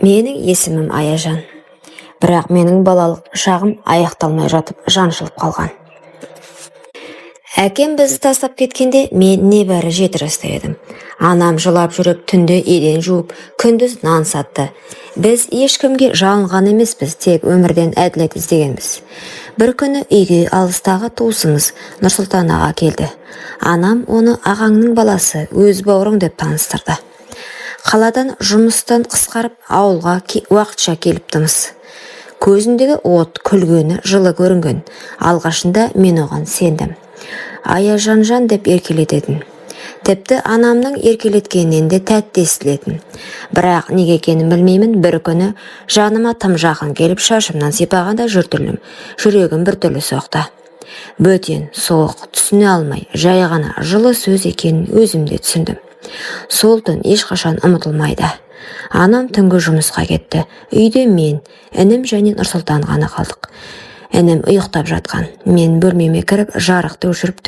Менің есімім Аяжан. Бірақ менің балалық шағым аяқталмай жатып жаншылып қалған. Әкем бізді тастап кеткенде мен небәрі 7 жаста едім. Анам жылап жүріп, түнде еден жуып, күндіз нан сатты. Біз ешкімге жалынған емеспіз, тек өмірден әділет іздегенбіз. Бір күні үйге алыстағы туысымыз Нұрсұлтан аға келді. Анам оны ағаңның баласы, өз бауырың деп таныстырды. Қаладан жұмыстан қысқарып ауылға уақытша келіптіміз. Көзіндегі от, күлгені жылы көрінген. Алғашында мен оған сендім. Аяжан деп еркелететін. Тіпті анамның еркелеткенінен де тәтті естілетін. Бірақ неге екенін білмеймін, бір күні жаныма тым жақын келіп шашымнан сипағанда жүрегім біртүрлі соқты. Бөтен, соғық, түсіне алмай, жай ғана жылы сөз екенін өзімде түсіндім. Сол түн ешқашан ұмытылмайды. Анам түнгі жұмысқа кетті. Үйде мен, інім және Нұрсұлтан ғана қалдық. Інім ұйықтап жатқан. Мен бөлмеме кіріп, жарықты өшіріп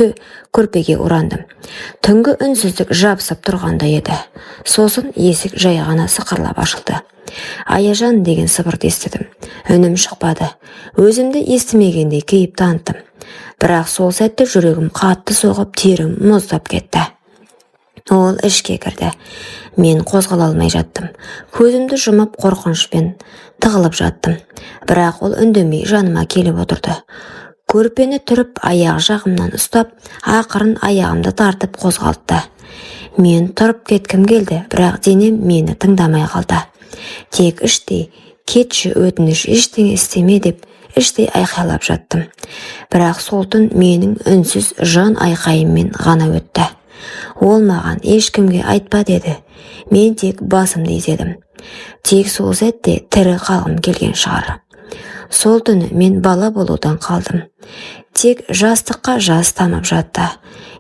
көрпеге орандым. Түнгі үнсіздік жабысып тұрғанда еді. Сосын есік жай ғана сықырлап ашылды. Аяжан деген сыбырды естідім. Үнім шықпады. Өзімді естімегендей кейіп таныттым. Бірақ сол сәтте жүрегім қатты соғып, терім мұздап кетті. Ол ішке кірді. Мен қозғала алмай жаттым. Көзімді жұмып қорқынышпен тығылып жаттым. Бірақ ол үндемей жаныма келіп отырды. Көрпені түріп, аяқ жағымнан ұстап, ақырын аяғымды тартып қозғалтты. Мен тұрып кеткім келді, бірақ денем мені тыңдамай қалды. Тек іштей, кетші өтініш, ештеңе істеме деп іштей айқайлап жаттым. Бірақ сол түн менің үнсіз жан айқайыммен ғана өтті. Ол маған ешкімге айтпа деді. Мен тек басымды изедім. Тек сол сәтте тірі қалғым келген шығар. Сол түні мен бала болудан қалдым. Тек жастыққа жас тамып жатты.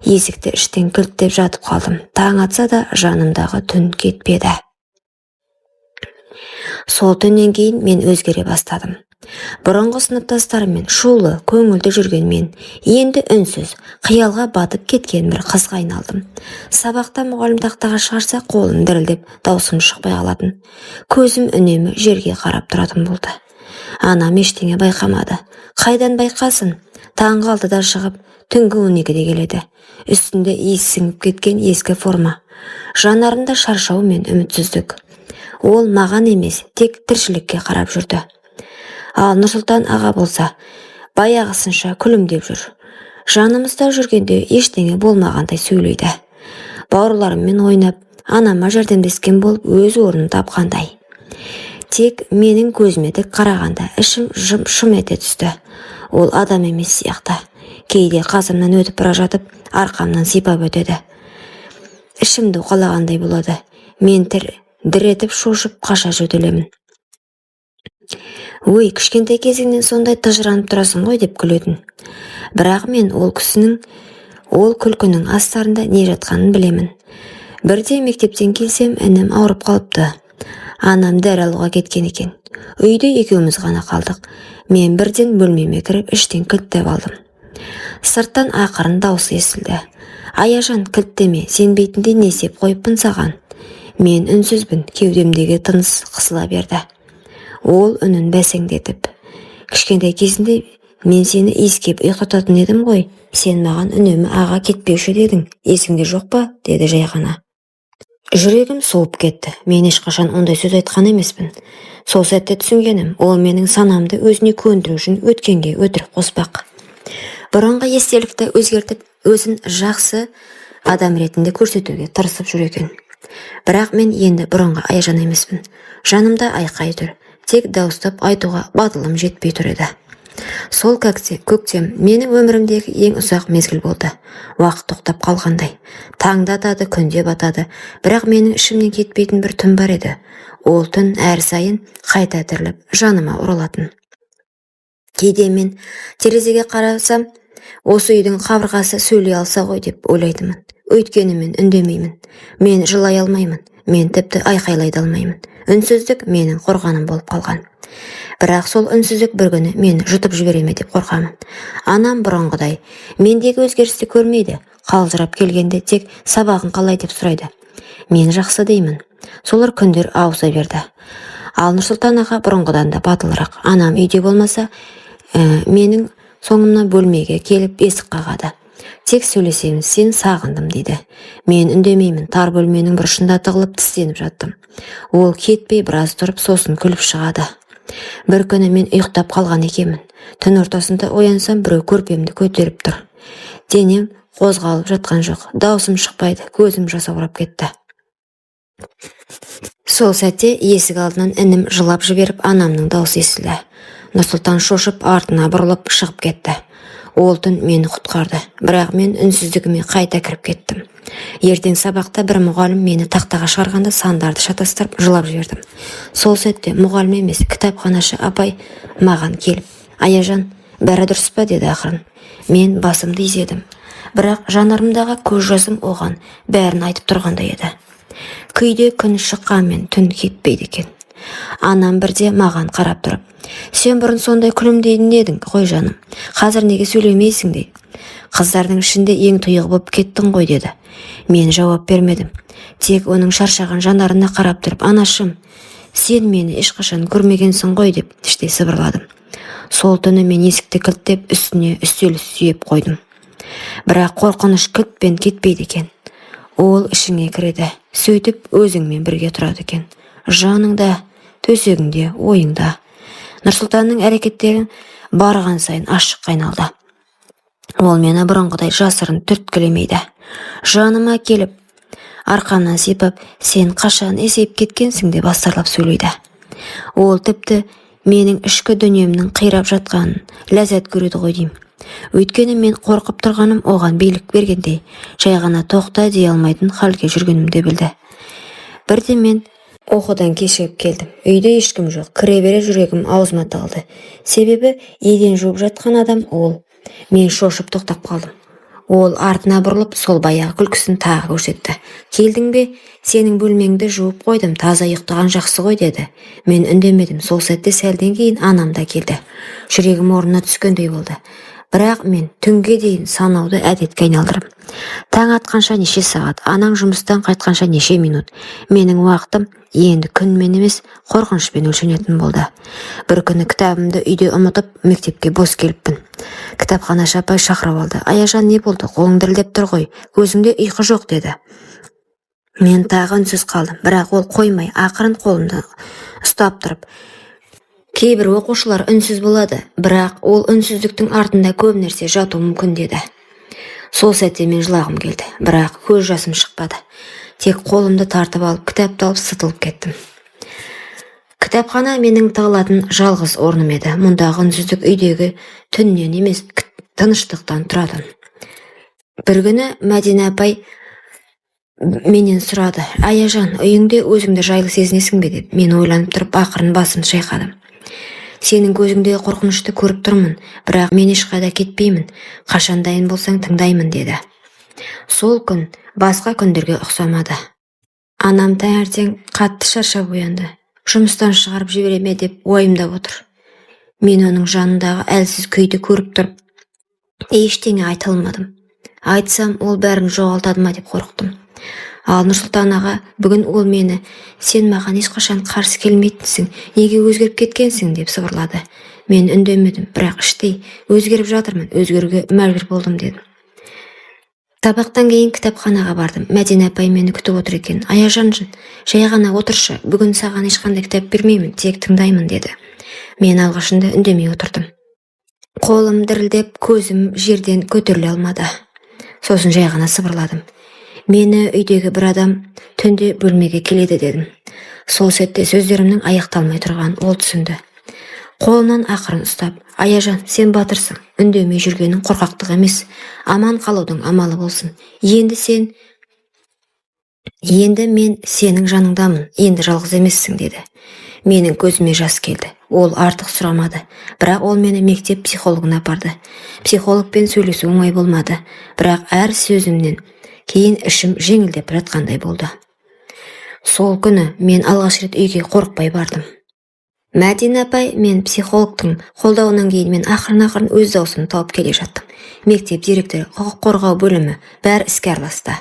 Есікті іштен кілттеп жатып қалдым. Таң атса да жанымдағы түн кетпеді. Сол түннен кейін мен өзгере бастадым. Бұрынғы сыныптастарыммен шулы, көңілді жүрген мен енді үнсіз, қиялға батып кеткен бір қызға айналдым. Сабақта мұғалім тақтаға шығарса, қолым дірілдеп, даусым шықпай қалатын. Көзім үнемі жерге қарап тұратын болды. Анам ештеңе байқамады. Қайдан байқасын? Таңғы 6-да шығып, түнгі 12-де келеді. Үстінде иіс сіңіп кеткен ескі форма. Жанарында шаршау мен үмітсіздік. Ол маған емес, тек тіршілікке қарап жүрді. Ал Нұрсұлтан аға болса, баяғысынша күлімдеп жүр. Жанымызда жүргенде ештеңе болмағандай сөйлейді. Бауырларыммен ойнап, анама жәрдемдескен болып өз орнын тапқандай. Тек менің көзіме тік қарағанда ішім шым ете түсті. Ол адам емес сияқты. Кейде қасымнан өтіп бара жатып, арқамнан сипап өтеді. Ішімді уқалағандай болады. Мен дір етіп шошып қаша жөтелемін. Ой, кішкентай кезіңнен сондай тыжыранып тұрасың ғой деп күлетін. Бірақ мен ол күлкінің астарында не жатқанын білемін. Бірде мектептен келсем, інім ауырып қалыпты. Анам дәрі алуға кеткен екен. Үйде екеуміз ғана қалдық. Мен бірден бөлмеме кіріп, іштен кілттеп алдым. Сырттан ақырын дауысы естілді. Аяжан, кілттеме, сенбейтіндей не істеп қойыппын саған. Мен үнсізбін, кеудемдегі тыныс қысыла берді. Ол үнін бәсеңдетіп: кішкентай кезінде мен сені иіскеп ұйықтататын едім ғой. Сен маған үнемі аға кетпеуші дедің. Есіңде жоқ па? Деді жай ғана. Жүрегім суып кетті. Мен ешқашан ондай сөз айтқан емеспін. Сол сәтте түсінгенім, ол менің санамды өзіне көндіру үшін өткенге өтірік қоспақ. Бұрынғы естелікті өзгертіп, өзін жақсы адам ретінде көрсетуге тырысып жүр екен. Бірақ мен енді бұрынғы Аяжан емеспін. Жанымда айқай тұр. Тек дауыстап айтуға батылым жетпей тұр еді. Сол көктем менің өмірімдегі ең ұзақ мезгіл болды. Уақыт тоқтап қалғандай. Таңда атады, күнде батады. Бірақ менің ішімнен кетпейтін бір түн бар еді. Ол түн әр сайын қайта тіріліп жаныма оралатын. Кейде мен терезеге қарасам, осы үйдің қабырғасы сөйлей алса ғой деп ойлайтынмын. Өйткені мен үндемеймін. Мен жылай алмаймын. Мен тіпті айқайлай алмаймын. Үнсіздік менің қорғаным болып қалған. Бірақ сол үнсіздік бір күні мені жұтып жібереме деп қорқамын. Анам бұрынғыдай мендегі өзгерісті көрмейді. Қалжырап келгенде тек сабағын қалай деп сұрайды. Мен жақсы деймін. Солар күндер ауыса берді. Ал Нұрсұлтан аға бұрынғыдан да батылырақ. Анам үйде болмаса, менің соңымнан бөлмеге келіп есік қағады. Тек сөйлесеміз, сен сағындым дейді. Мен үндемеймін, тар бөлменің бұрышында тығылып тістеніп жаттым. Ол кетпей біраз тұрып, сосын күліп шығады. Бір күні мен ұйықтап қалған екенмін. Түн ортасында оянсам, біреу көрпемді көтеріп тұр. Денем қозғалып жатқан жоқ, даусым шықпайды, көзім жасаурап кетті. Сол сәтте есік алдынан інім жылап жіберіп, анамның даусы естілді. Нұрсұлтан шошып артына бұрылып шығып кетті. Ол түн мені құтқарды, бірақ мен үнсіздігіме қайта кіріп кеттім. Ертең сабақта бір мұғалім мені тақтаға шығарғанда сандарды шатастырып жылап жібердім. Сол сәтте мұғалім емес, кітапханашы апай маған келіп, «Аяжан, бәрі дұрыс па?» деді ақырын. Мен басымды изедім, бірақ жанарымдағы көз жасым оған бәрін айтып тұрғандай еді. Күйде күн шыққанмен түн кетпейді екен. Анам бірде маған қарап тұрып, «Сен бұрын сондай күлімдейтін едің ғой жаным, қазір неге сөйлемейсің?» дейді. «Қыздардың ішінде ең тұйығы болып кеттің ғой» деді. Мен жауап бермедім. Тек оның шаршаған жанарына қарап тұрып, «Анашым, сен мені ешқашан көрмегенсің ғой» деп іштей сыбырладым. Сол түні мен есікті кілттеп үстіне үстел сүйеп қойдым. Бірақ қорқыныш кілтпен кетпейді екен. Ол ішіңе кіреді, сөйтіп өзіңмен бірге тұрады екен. Жаныңда, төсегіңде, ойыңда. Нұрсұлтанның әрекеттерін барған сайын ашық айналды. Ол мені бұрынғыдай жасырын түрткілемейді. Жаныма келіп, арқамнан сипап, «Сен қашан есейіп кеткенсің?» деп астарлап сөйлейді. Ол тіпті менің ішкі дүниемнің қирап жатқанын ләззат көреді ғой деймін. Өйткені мен қорқып тұрғаным оған билік бергендей, жай ғана тоқта дей алмайтын халге жүргенімді білді. Бірде мен оқудан кешігіп келдім. Үйде ешкім жоқ. Кіре бере жүрегім аузыма тығылды. Себебі еден жуып жатқан адам ол. Мен шошып тоқтап қалдым. Ол артына бұрылып, сол баяғы күлкісін тағы көрсетті. «Келдің бе? Сенің бөлмеңді жуып қойдым, таза ұйықтаған жақсы ғой» деді. Мен үндемедім. Сол сәтте сәлден кейін анам да келді. Жүрегім орнына түскендей болды. Бірақ мен түнге дейін санауды әдетке айналдырып. Таң атқанша неше сағат, анаң жұмыстан қайтқанша неше минут. Менің уақытым енді күнмен емес, қорқынышпен өлшенетін болды. Бір күні кітабымды үйде ұмытып, мектепке бос келіппін. Кітапханашы апай шақырып алды. «Аяжан, не болды? Қолың дірілдеп тұр ғой. Көзіңде ұйқы жоқ» деді. Мен тағы үнсіз қалдым, бірақ ол қоймай, ақырын қолымды ұстап тұрып, «Кейбір оқушылар үнсіз болады, бірақ ол үнсіздіктің артында көп нәрсе жатуы мүмкін» деді. Сол сәтте мен жылағым келді, бірақ көз жасым шықпады. Тек қолымды тартып алып, кітапты алып сытылып кеттім. Кітапхана менің тығылатын жалғыз орным еді. Мұндағы үнсіздік үйдегі түннен емес, тыныштықтан тұратын. Бір күні Мәдина апай менен сұрады, «Аяжан, үйіңде өзіңді жайлы сезінесің бе?» деп. Мен ойланып тұрып, ақырын басымды шайқадым. «Сенің көзіңдегі қорқынышты көріп тұрмын, бірақ мен ешқайда кетпеймін. Қашан дайын болсаң тыңдаймын» деді. Сол күн басқа күндерге ұқсамады. Анам таңертең қатты шаршап оянды. Жұмыстан шығарып жібере ме деп уайымдап отыр. Мен оның жанындағы әлсіз күйді көріп тұрып, ештеңе айта алмадым. Айтсам, ол бәрін жоғалтады ма деп қорықтым. Ал Нұрсұлтан аға, бүгін ол мені, «Сен маған ешқашан қарсы келмейтінсің, неге өзгеріп кеткенсің?» деп сыбырлады. Мен үндемедім, бірақ іштей, «Өзгеріп жатырмын, өзгеруге мәжбүр болдым» дедім. Сабақтан кейін кітапханаға бардым. Мәдина апай мені күтіп отыр екен. «Аяжан, жай ғана отыршы, бүгін саған ешқандай кітап бермеймін, тек тыңдаймын» деді. Мен алғашында үндемей отырдым. Қолым дірілдеп, көзім жерден көтеріле алмады. Сосын жай ғана сыбырладым. «Мені үйдегі бір адам түнде бөлмеге келеді» дедім. Сол сәтте сөздерімнің аяқталмай тұрған ол түсінді. Қолынан ақырын ұстап, «Аяжан, сен батырсың, үндемей жүргенің қорқақтық емес, аман қалудың амалы болсын. Енді мен сенің жаныңдамын, енді жалғыз емессің» деді. Менің көзіме жас келді. Ол артық сұрамады, бірақ ол мені мектеп психологына апарды. Психологпен сөйлесу оңай болмады, бірақ әр сөзімнен кейін ішім жеңілдеп жатқандай болды. Сол күні мен алғаш рет үйге қорықпай бардым. Мәдина апай мен психологтың қолдауынан кейін мен ақырын өз даусымды тауып келе жаттым. Мектеп директоры, құқық қорғау бөлімі бәрі іске араласты.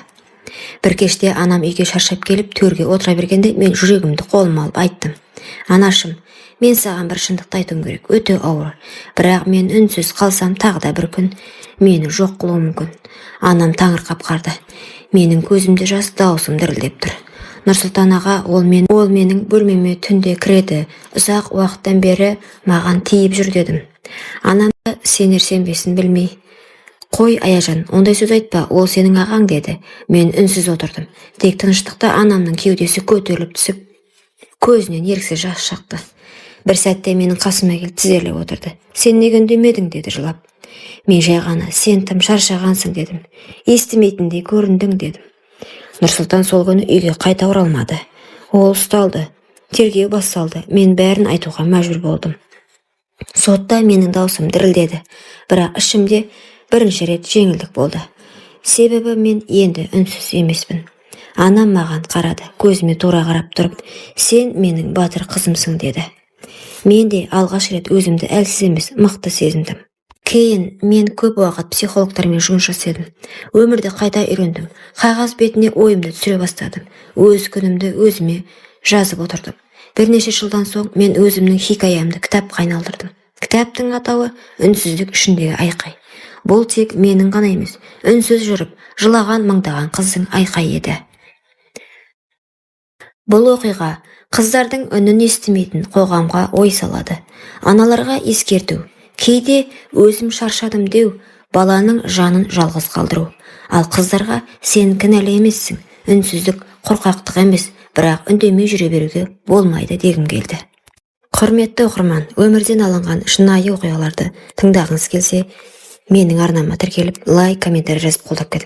Бір кеште анам үйге шаршап келіп төрге отыра бергенде мен жүрегімді қолыма алып айттым. Анашым, мен саған бір шындықты айтуым керек, өте ауыр. Бірақ мен үнсіз қалсам тағы да бір күн мені жоқ қылуы мүмкін. Анам таңырқап қарды. Менің көзімде жас, даусым дірілдеп тұр. Нұрсұлтан аға, ол менің бөлмеме түнде кіреді. Ұзақ уақыттан бері маған тиіп жүр дедім. Анам сенер-сенбесін білмей, қой Аяжан, ондай сөз айтпа, ол сенің ағаң деді. Мен үнсіз отырдым. Тек тыныштықта анамның кеудесі көтеріліп түсіп, көзінен еріксіз жас шақты. Бір сәтте менің қасыма келіп тізерлеп отырды. Сен неге үндемедің деді жылап. Мен жай ғана, сен тым шаршағансың дедім. Естімейтіндей көріндің дедім. Нұрсұлтан сол күні үйге қайта оралмады. Ол ұсталды. Тергеу басталды. Мен бәрін айтуға мәжбүр болдым. Сотта менің даусым дірілдеді. Бірақ ішімде бірінші рет жеңілдік болды. Себебі мен енді үнсіз емеспін. Анам маған қарады, көзіме тура қарап тұрып, сен менің батыр қызымсың деді. Мен де алғаш рет өзімді әлсіз емес, мықты сезіндім. Кейін мен көп уақыт психологтармен жұмыс жасадым. Өмірді қайта үйрендім. Қағаз бетіне ойымды түсіре бастадым. Өз күнімді өзіме жазып отырдым. Бірнеше жылдан соң мен өзімнің хикаямды кітапқа айналдырдым. Кітаптың атауы «Үнсіздік ішіндегі айқай». Бұл тек менің ғана емес, үнсіз жүріп, жылаған мыңдаған қыздың айқайы еді. Бұл оқиға қыздардың үнін естімейтін қоғамға ой салады. Аналарға ескерту. Кейде өзім шаршадым деу, баланың жанын жалғыз қалдыру. Ал қыздарға сен кінәлі емессің. Үнсіздік қорқақтық емес, бірақ үндемей жүре беруге болмайды дегім келді. Құрметті оқырман, өмірден алынған шынайы оқиғаларды тыңдағыңыз келсе, менің арнама тіркеліп, лайк, комментарий жазып қолдап кетіңіз.